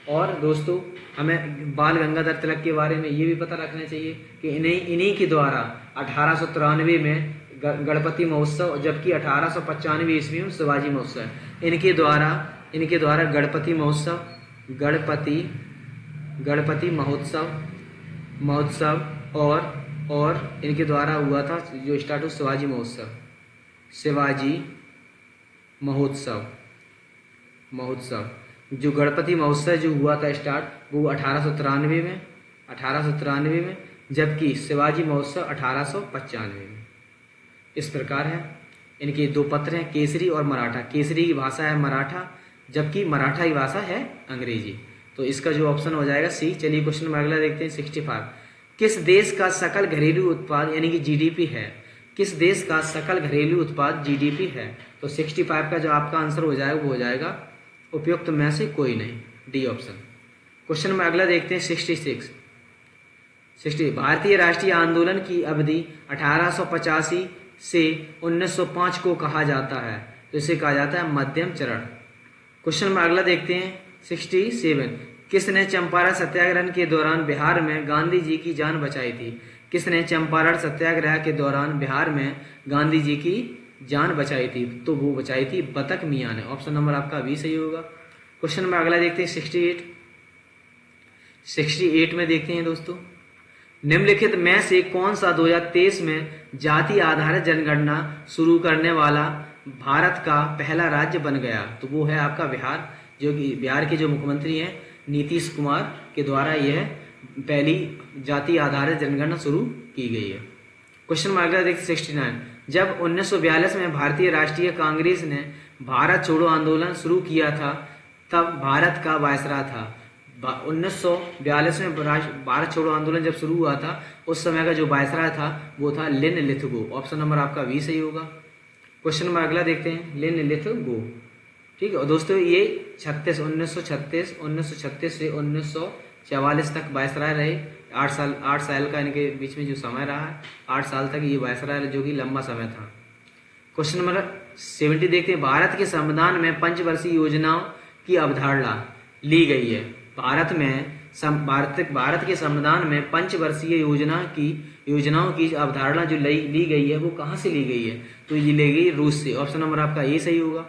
और दोस्तों हमें बाल गंगाधर तिलक के बारे में ये भी पता रखना चाहिए कि इन्हीं के द्वारा 1893 में गणपति महोत्सव, जबकि 1895 ईस्वी में शिवाजी महोत्सव, इनके द्वारा गणपति महोत्सव और इनके द्वारा हुआ था जो स्टार्ट हुआ शिवाजी महोत्सव। जो गणपति महोत्सव जो हुआ था स्टार्ट वो 1893 में, जबकि शिवाजी महोत्सव 1895 में। इस प्रकार है, इनके 2 पत्र हैं केसरी और मराठा। केसरी की भाषा है मराठा, जबकि मराठा की भाषा है अंग्रेजी। तो इसका जो ऑप्शन हो जाएगा सी। चलिए क्वेश्चन नंबर अगला देखते हैं 65। किस देश का सकल घरेलू उत्पाद यानी कि जीडीपी है? किस देश का सकल घरेलू उत्पाद जीडीपी है? तो 65 का जो आपका आंसर हो जाएगा वो हो जाएगा उपयुक्त में से कोई नहीं, डी ऑप्शन। क्वेश्चन नंबर अगला देखते हैं 66। भारतीय राष्ट्रीय आंदोलन की अवधि 1885 से 1905 को कहा जाता है, तो इसे कहा जाता है मध्यम चरण। क्वेश्चन नंबर अगला देखते हैं 67। किसने चंपारण सत्याग्रह के दौरान बिहार में गांधी जी की जान बचाई थी? किसने चंपारण सत्याग्रह के दौरान बिहार में गांधी जी की जान बचाई थी? तो वो बचाई थी बतक मियाँ ने। ऑप्शन नंबर आपका बी सही होगा। क्वेश्चन नंबर अगला देखते हैं 68 में देखते हैं दोस्तों, निम्नलिखित में से कौन सा 2023 में जाति आधारित जनगणना शुरू करने वाला भारत का पहला राज्य बन गया? तो वो है आपका बिहार, जो कि बिहार के जो मुख्यमंत्री हैं नीतीश कुमार के द्वारा यह पहली जाति आधारित जनगणना शुरू की गई है। क्वेश्चन नंबर अगला देखते 69। जब 1942 में भारतीय राष्ट्रीय कांग्रेस ने भारत छोड़ो आंदोलन शुरू किया था तब भारत का वायसराय था। 1942 में भारत छोड़ो आंदोलन जब शुरू हुआ था उस समय का जो वायसराय था वो था लिन लिथगो। ऑप्शन नंबर आपका बी सही होगा। क्वेश्चन नंबर अगला देखते हैं लिन लिथगो। ठीक है, और दोस्तों ये 1936 से 1944 तक वायसराय रहे 8 साल का इनके बीच में जो समय रहा है, 8 साल तक ये वायसराय जो कि लंबा समय था। क्वेश्चन नंबर 70 देखते हैं, भारत के संविधान में पंचवर्षीय योजनाओं की अवधारणा ली गई है। भारत के संविधान में पंचवर्षीय योजनाओं की अवधारणा जो ली गई है वो कहाँ से ली गई है? तो ये ली गई रूस से। ऑप्शन नंबर आपका ए सही होगा।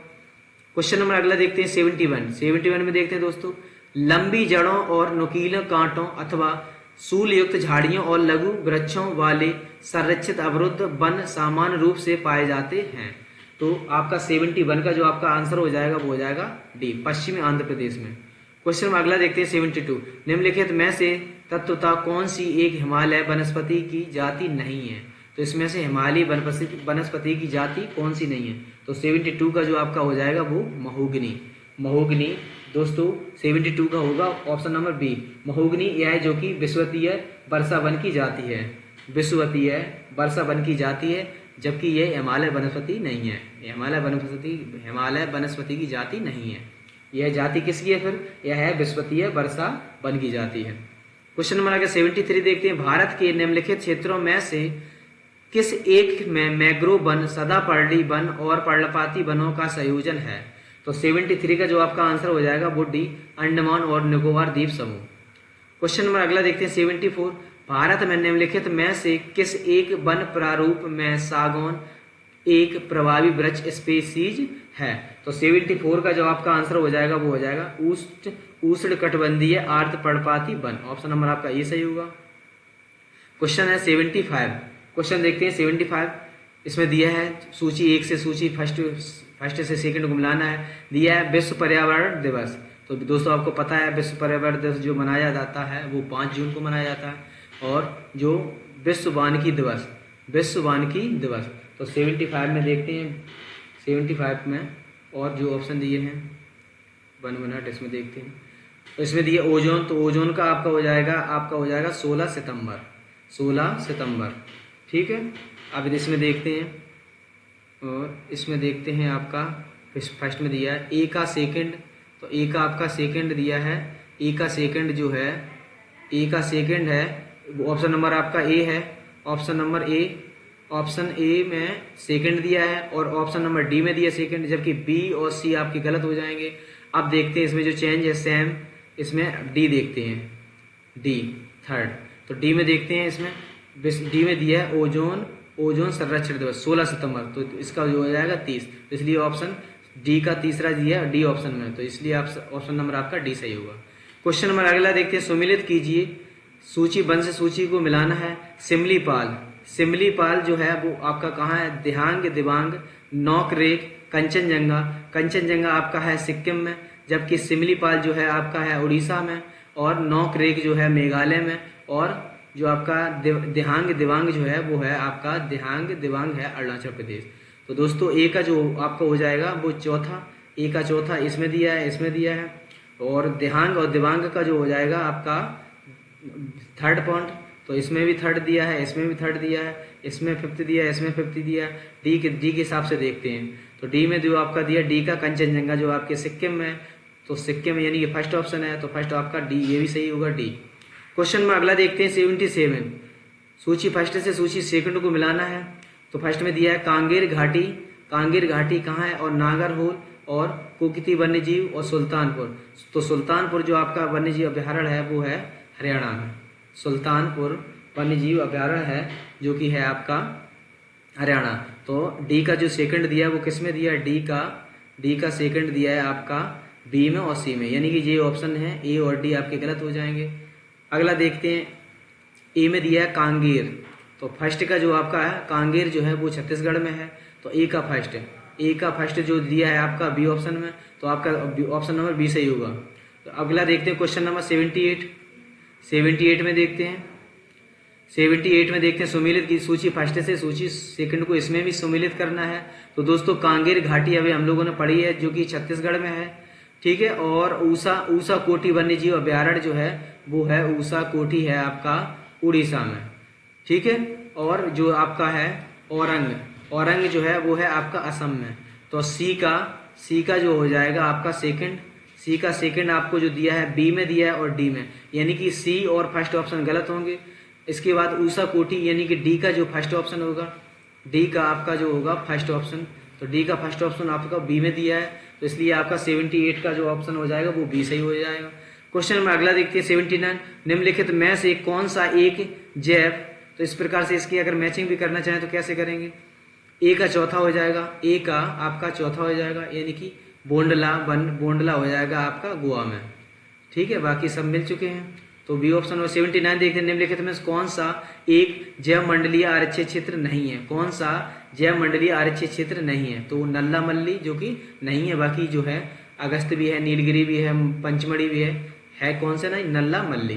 क्वेश्चन नंबर अगला देखते हैं 71 में देखते हैं दोस्तों, लंबी जड़ों और नुकीले कांटों अथवा सूल युक्त झाड़ियों और लघु वृक्षों वाले संरक्षित अवरुद्ध वन सामान्य रूप से पाए जाते हैं। तो आपका 71 का जो आपका आंसर हो जाएगा वो हो जाएगा डी, पश्चिमी आंध्र प्रदेश में। क्वेश्चन नंबर अगला देखते हैं 72, निम्नलिखित में से तत्वतः कौन सी एक हिमालय वनस्पति की जाति नहीं है? तो इसमें से हिमालयी वनस्पति की जाति कौन सी नहीं है? तो 72 का जो आपका हो जाएगा वो महोगनी दोस्तों 72 का होगा ऑप्शन नंबर बी, महोगनी। यह है जो कि विश्ववीय वर्षा वन की जाति है, विश्ववीय वर्षा वन की जाति है, जबकि यह हिमालय वनस्पति नहीं है। हिमालय वनस्पति की जाति नहीं है। यह जाति किसकी है फिर? यह है विश्ववीय वर्षा वन की जाति है। क्वेश्चन नंबर आगे 73 देखते हैं, भारत के निम्नलिखित क्षेत्रों में से किस एक में मैंग्रोव वन, सदापर्णी वन और पर्णपाती वनों का संयोजन है? तो 73 का जो आपका आंसर हो जाएगा वो डी, अंडमान और निकोबार द्वीप समूह। क्वेश्चन नंबर अगला देखते हैं 74, भारत में निम्नलिखित में से किस एक वन प्रारूप में सागौन एक प्रभावी वृक्ष स्पीसीज है? तो 74 का जो आपका आंसर हो जाएगा वो हो जाएगा उष्णकटिबंधीय आर्द्र पर्णपाती वन। ऑप्शन नंबर आपका ये सही होगा। क्वेश्चन है 75, क्वेश्चन देखते हैं 75, इसमें दिया है सूची 1 से सूची फर्स्ट से सेकंड को मिलाना है। दिया है विश्व पर्यावरण दिवस। तो दोस्तों आपको पता है विश्व पर्यावरण दिवस जो मनाया जाता है वो 5 जून को मनाया जाता है। और जो विश्व वानिकी दिवस तो 75 में देखते हैं, 75 में और जो ऑप्शन दिए हैं 1 मिनट इसमें देखते हैं। तो इसमें दिए ओजोन, तो ओजोन का आपका हो जाएगा 16 सितंबर। ठीक है, अब इसमें देखते हैं, और इसमें देखते हैं आपका फर्स्ट में दिया है ए का सेकंड। तो ए का आपका सेकंड दिया है, ए का सेकंड है ऑप्शन नंबर आपका ए है। ऑप्शन ए में सेकंड दिया है और ऑप्शन नंबर डी में दिया सेकंड, जबकि बी और सी आपके गलत हो जाएंगे। अब देखते हैं इसमें जो चेंज है सेम, इसमें डी देखते हैं, डी थर्ड। तो डी में देखते हैं, इसमें डी में दिया है ओजोन संरक्षण दिवस 16 सितंबर, तो इसका जो हो जाएगा 30। तो इसलिए ऑप्शन डी का तीसरा दिया है डी ऑप्शन में, तो इसलिए ऑप्शन नंबर आपका डी सही होगा। क्वेश्चन नंबर अगला देखते हैं, सुमिलित कीजिए सूची वंश सूची को मिलाना है। सिमलीपाल जो है वो आपका कहाँ है? दिहांग दिबांग नौकरेक कंचनजंगा आपका है सिक्किम में, जबकि सिमलीपाल जो है आपका है उड़ीसा में, और नौकरेक जो है मेघालय में, और जो आपका दिहांग दिबांग जो है वो है आपका दिहांग दिबांग है अरुणाचल प्रदेश। तो दोस्तों ए का जो आपका हो जाएगा वो ए का चौथा इसमें दिया है, और दिहांग और दिबांग का जो हो जाएगा आपका थर्ड पॉइंट, तो इसमें भी थर्ड दिया है, इसमें भी थर्ड दिया है, इसमें फिफ्थ दिया है, इसमें फिफ्थ दिया है। डी के हिसाब से देखते हैं, तो डी में जो आपका दिया डी का कंचनजंगा जो आपके सिक्किम में, तो सिक्किम यानी कि फर्स्ट ऑप्शन है, तो फर्स्ट आपका डी, ये भी सही होगा डी। क्वेश्चन में अगला देखते हैं 77, सूची फर्स्ट से सूची सेकंड को मिलाना है। तो फर्स्ट में दिया है कांगेर घाटी कहाँ है? और नागरहोल और कुकीती वन्य जीव और सुल्तानपुर। तो सुल्तानपुर जो आपका वन्य जीव अभ्यारण्य है वो है हरियाणा में, सुल्तानपुर वन्य जीव अभ्यारण्य है जो कि है आपका हरियाणा। तो डी का जो सेकंड दिया है वो किस में दिया है? डी का सेकंड दिया है आपका बी में और सी में, यानी कि ये ऑप्शन है ए और डी आपके गलत हो जाएंगे। अगला देखते हैं, ए में दिया है कांगेर, तो फर्स्ट का जो आपका है कांगेर जो है वो छत्तीसगढ़ में है, तो ए का फर्स्ट जो दिया है आपका बी ऑप्शन में, तो आपका ऑप्शन नंबर बी सही होगा। तो अगला देखते हैं क्वेश्चन नंबर 78 में देखते हैं, 78 में देखते हैं सुमेलित की सूची फर्स्ट से सूची सेकंड को इसमें भी सुमेलित करना है। तो दोस्तों कांगेर घाटी अभी हम लोगों ने पढ़ी है जो कि छत्तीसगढ़ में है, ठीक है। और ऊषा कोटी वन्य जीव अभ्यारण्य जो है वो है ऊषा कोटी है आपका उड़ीसा में, ठीक है। और जो आपका है औरंग जो है वो है आपका असम में। तो सी का जो हो जाएगा आपका सी का सेकंड आपको जो दिया है बी में दिया है और डी में, यानी कि सी और फर्स्ट ऑप्शन गलत होंगे। इसके बाद ऊषा कोटी यानी कि डी का जो फर्स्ट ऑप्शन होगा, डी का आपका जो होगा फर्स्ट ऑप्शन, तो डी का फर्स्ट ऑप्शन आपका बी में दिया है, तो इसलिए आपका 78 का जो ऑप्शन हो जाएगा वो बी सही हो जाएगा। क्वेश्चन में अगला देखते हैं 79, निम्नलिखित में से कौन सा एक जैव, तो इस प्रकार से इसकी अगर मैचिंग भी करना चाहें तो कैसे करेंगे, ए का चौथा हो जाएगा, ए का आपका चौथा हो जाएगा, यानी कि बोंडला हो जाएगा आपका गोवा में। ठीक है, बाकी सब मिल चुके हैं, तो बी ऑप्शन। और 79 देखते हैं, निम्नलिखित में कौन सा एक जैव मंडलीय आरक्षित क्षेत्र नहीं है, कौन सा जैव मंडलीय आरक्षित क्षेत्र नहीं है, तो नल्ला मल्ली जो कि नहीं है, बाकी जो है अगस्त भी है, नीलगिरी भी है, पंचमढ़ी भी है कौन सा नहीं, नल्ला मल्ली।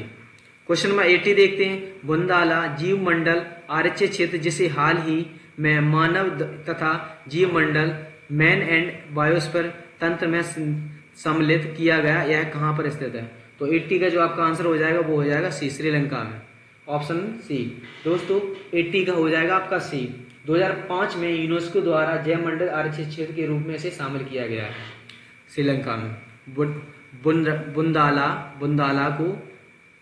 क्वेश्चन नंबर 80 देखते हैं, बुंदाला जीव मंडल आरक्षित क्षेत्र जिसे हाल ही में मानव तथा जीव मंडल मैन एंड बायोस्फीयर तंत्र में सम्मिलित किया गया, यह कहाँ पर स्थित है, तो 80 का जो आपका आंसर हो जाएगा वो हो जाएगा सी, श्रीलंका में, ऑप्शन सी। दोस्तों 80 का हो जाएगा आपका सी। 2005 में यूनेस्को द्वारा जैव मंडल आरक्षित क्षेत्र के रूप में इसे शामिल किया गया है श्रीलंका में। बुंदाला को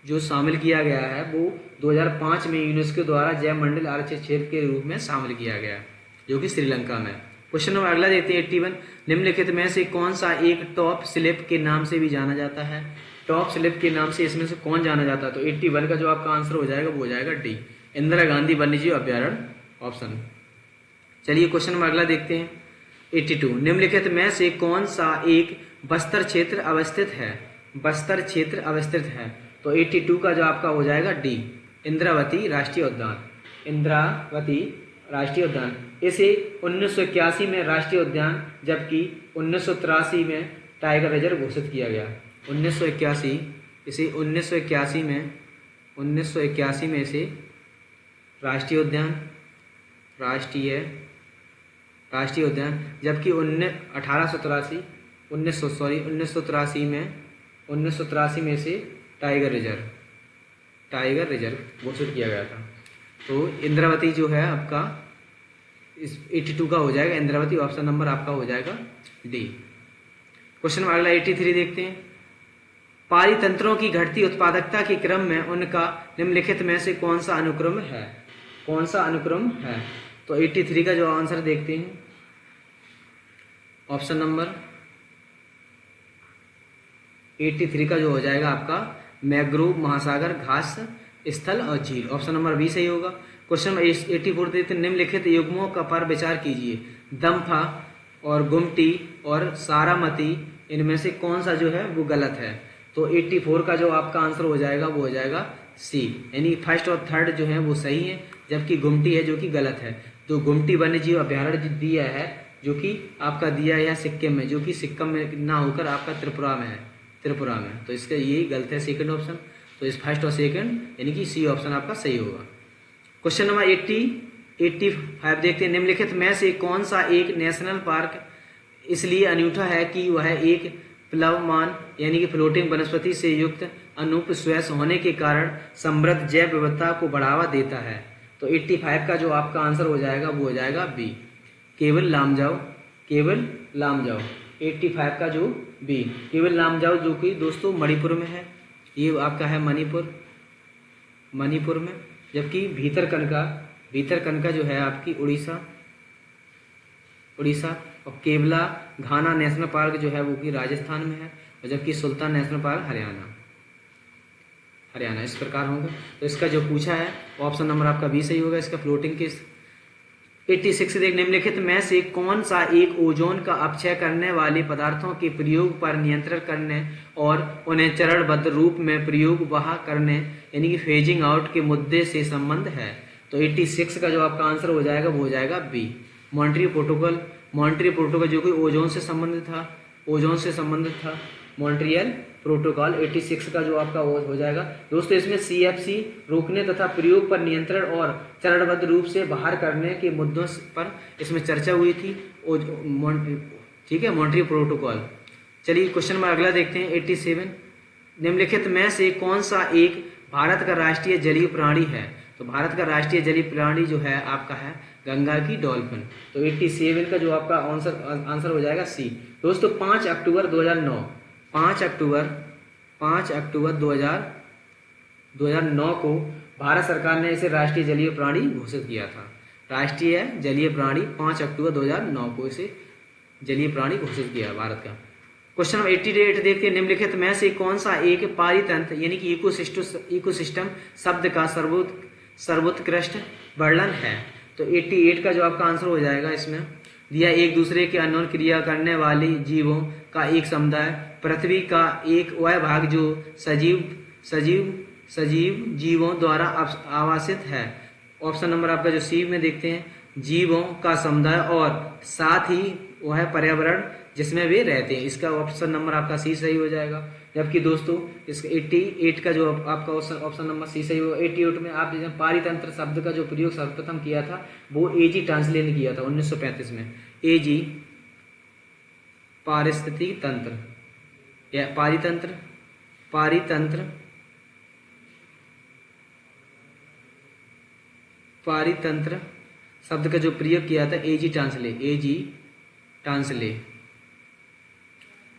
जो शामिल किया गया है वो 2005 में यूनेस्को द्वारा जैव मंडल आरक्षित क्षेत्र के रूप में शामिल किया गया है, जो कि श्रीलंका में। क्वेश्चन नंबर अगला देखते हैं 81, निम्नलिखित में से कौन सा एक टॉप स्लिप के नाम से भी जाना जाता है, टॉप स्लिप के नाम से इसमें से कौन जाना जाता है, तो 81 का जो आपका आंसर हो जाएगा वो हो जाएगा डी, इंदिरा गांधी वन्यजीव अभ्यारण्य, ऑप्शन। चलिए क्वेश्चन नंबर अगला देखते हैं 82, निम्नलिखित में से कौन सा एक बस्तर क्षेत्र अवस्थित है, बस्तर क्षेत्र अवस्थित है, तो 82 का जो आपका हो जाएगा डी, इंद्रावती राष्ट्रीय उद्यान, इंद्रावती राष्ट्रीय उद्यान। इसे 1981 में राष्ट्रीय उद्यान जबकि 1983 में टाइगर रिजर्व घोषित किया गया। 1981 इसे 1981 में इसे राष्ट्रीय उद्यान जबकि 1983 में इसे टाइगर रिजर्व घोषित किया गया था। तो इंद्रावती जो है आपका इस 82 का हो जाएगा इंद्रावती, ऑप्शन नंबर आपका हो जाएगा डी। क्वेश्चन नंबर अगला 83 देखते हैं, पारितंत्रों की घटती उत्पादकता के क्रम में उनका निम्नलिखित में से कौन सा अनुक्रम है, कौन सा अनुक्रम है, तो 83 का जो आंसर देखते हैं, ऑप्शन नंबर 83 का जो हो जाएगा आपका मैंग्रोव, महासागर, घास स्थल और झील, ऑप्शन नंबर बी सही होगा। क्वेश्चन नंबर 84 देखते हैं, निम्नलिखित युग्मों का पर विचार कीजिए, दम्फा और गुमटी और सारामती, इनमें से कौन सा जो है वो गलत है, तो 84 का जो आपका आंसर हो जाएगा वो हो जाएगा सी, यानी फर्स्ट और थर्ड जो है वो सही है, जबकि गुमटी है जो कि गलत है। तो गुमटी वन्यजीव अभ्यारण्य दिया है जो कि आपका दिया है सिक्किम में, जो कि सिक्किम में ना होकर आपका त्रिपुरा में है, त्रिपुरा में, तो इसका यही गलत है सेकंड ऑप्शन, तो इस फर्स्ट और सेकंड यानी कि सी ऑप्शन आपका सही होगा। क्वेश्चन नंबर 85 देखते हैं, निम्नलिखित में से कौन सा एक नेशनल पार्क इसलिए अनूठा है कि वह एक प्लवमान यानी कि फ्लोटिंग वनस्पति से युक्त अनूप स्वेस होने के कारण समृद्ध जैव विविधता को बढ़ावा देता है, तो 85 का जो आपका आंसर हो जाएगा वो हो जाएगा बी, केवल लामजाओ, 85 का जो बी केवल लामजाओ, जो कि दोस्तों मणिपुर में है, ये आपका है मणिपुर में, जबकि भीतरकनिका जो है आपकी उड़ीसा, और केवला घाना नेशनल पार्क जो है वो कि राजस्थान में है, और जबकि सुल्तान नेशनल पार्क हरियाणा, इस प्रकार होगा। तो इसका जो पूछा है ऑप्शन नंबर आपका बी सही होगा, इसका फ्लोटिंग केस। 86 देख, निम्नलिखित में से कौन सा एक ओजोन का अपक्षय करने वाले पदार्थों के प्रयोग पर नियंत्रण करने और उन्हें चरणबद्ध रूप में प्रयोग वहा करने यानी कि फेजिंग आउट के मुद्दे से संबंध है, तो 86 का जो आपका आंसर हो जाएगा वो हो जाएगा बी, मॉन्ट्रियल प्रोटोकॉल जो कि ओजोन से संबंधित था, मॉन्ट्रियल प्रोटोकॉल 86 का जो आपका हो जाएगा। दोस्तों इसमें CFC रोकने तथा प्रयोग पर नियंत्रण और चरणबद्ध रूप से बाहर करने के मुद्दों पर इसमें चर्चा हुई थी, ठीक है, मॉन्ट्रियल प्रोटोकॉल। चलिए क्वेश्चन नंबर अगला देखते हैं 87, निम्नलिखित में से कौन सा एक भारत का राष्ट्रीय जलीय प्राणी है, तो भारत का राष्ट्रीय जलीय प्राणी जो है आपका है गंगा की डॉल्फिन, तो 87 का जो आपका आंसर हो जाएगा सी। दोस्तों 5 अक्टूबर 2009 5 अक्टूबर 2009 को भारत सरकार ने इसे राष्ट्रीय जलीय प्राणी घोषित किया था। राष्ट्रीय जलीय प्राणी 5 अक्टूबर 2009 को इसे जलीय प्राणी घोषित किया भारत का। क्वेश्चन नंबर 88 देखते हैं, निम्नलिखित में से कौन सा एक पारितंत्र यानी कि इकोसिस्टम शब्द का सर्वोत्कृष्ट वर्णन है। तो 88 का जो आपका आंसर हो जाएगा इसमें दिया, एक दूसरे के अन्योन्य क्रिया करने वाले जीवों का एक समुदाय, पृथ्वी का एक वह भाग जो सजीव जीवों द्वारा आवासित है। ऑप्शन नंबर आपका जो सी में देखते हैं, जीवों का समुदाय और साथ ही वह पर्यावरण जिसमें वे रहते हैं। इसका ऑप्शन नंबर आपका सी सही हो जाएगा। जबकि दोस्तों इसका 88 का जो आपका ऑप्शन नंबर सी सही होगा। 88 में आप जैसे पारितंत्र शब्द का जो प्रयोग सर्वप्रथम किया था वो एजी टांसले ने किया था 1935 में। एजी पारिस्थितिकी तंत्र या पारितंत्र शब्द का जो प्रयोग किया था एजी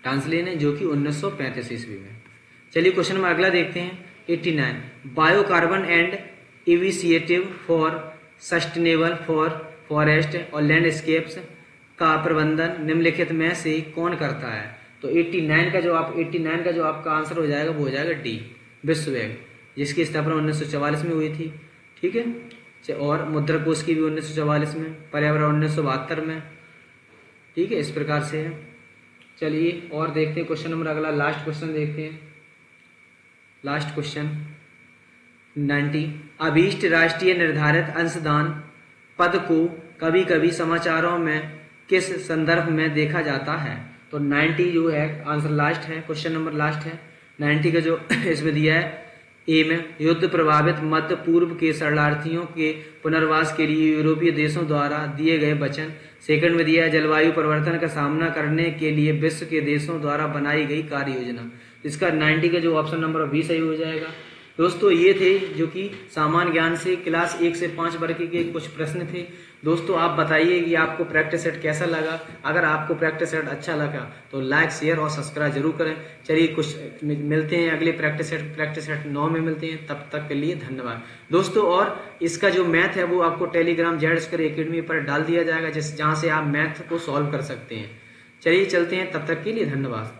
टांसले ने, जो कि 1935 ईस्वी में। चलिए क्वेश्चन नंबर अगला देखते हैं 89, biocarbon and initiative for sustainable forest और लैंडस्केप्स का प्रबंधन निम्नलिखित में से कौन करता है। तो 89 का जो आपका आंसर हो जाएगा वो हो जाएगा डी, विश्व बैंक, जिसकी स्थापना 1944 में हुई थी। ठीक है, और मुद्रा कोष की भी 1944 में, पर्यावरण 1972 में। ठीक है, इस प्रकार से है। चलिए और देखते हैं क्वेश्चन नंबर अगला, लास्ट क्वेश्चन देखते हैं। लास्ट क्वेश्चन 90, अभीष्ट राष्ट्रीय निर्धारित अंशदान पद को कभी कभी समाचारों में किस संदर्भ में देखा जाता है। तो 90 जो है आंसर लास्ट है, क्वेश्चन नंबर लास्ट है। 90 का जो इसमें दिया है ए में, युद्ध प्रभावित मध्य पूर्व के शरणार्थियों के पुनर्वास के लिए यूरोपीय देशों द्वारा दिए गए वचन। सेकंड में दिया है जलवायु परिवर्तन का सामना करने के लिए विश्व के देशों द्वारा बनाई गई कार्य योजना। इसका 90 का जो ऑप्शन नंबर बी सही हो जाएगा। दोस्तों ये थे जो कि सामान्य ज्ञान से क्लास 1 से 5 वर्ग के कुछ प्रश्न थे। दोस्तों आप बताइए कि आपको प्रैक्टिस सेट कैसा लगा। अगर आपको प्रैक्टिस सेट अच्छा लगा तो लाइक शेयर और सब्सक्राइब जरूर करें। चलिए कुछ मिलते हैं अगले प्रैक्टिस सेट 9 में मिलते हैं। तब तक के लिए धन्यवाद दोस्तों। और इसका जो मैथ है वो आपको टेलीग्राम Z Academy पर डाल दिया जाएगा, जहाँ से आप मैथ को सॉल्व कर सकते हैं। चलिए चलते हैं, तब तक के लिए धन्यवाद।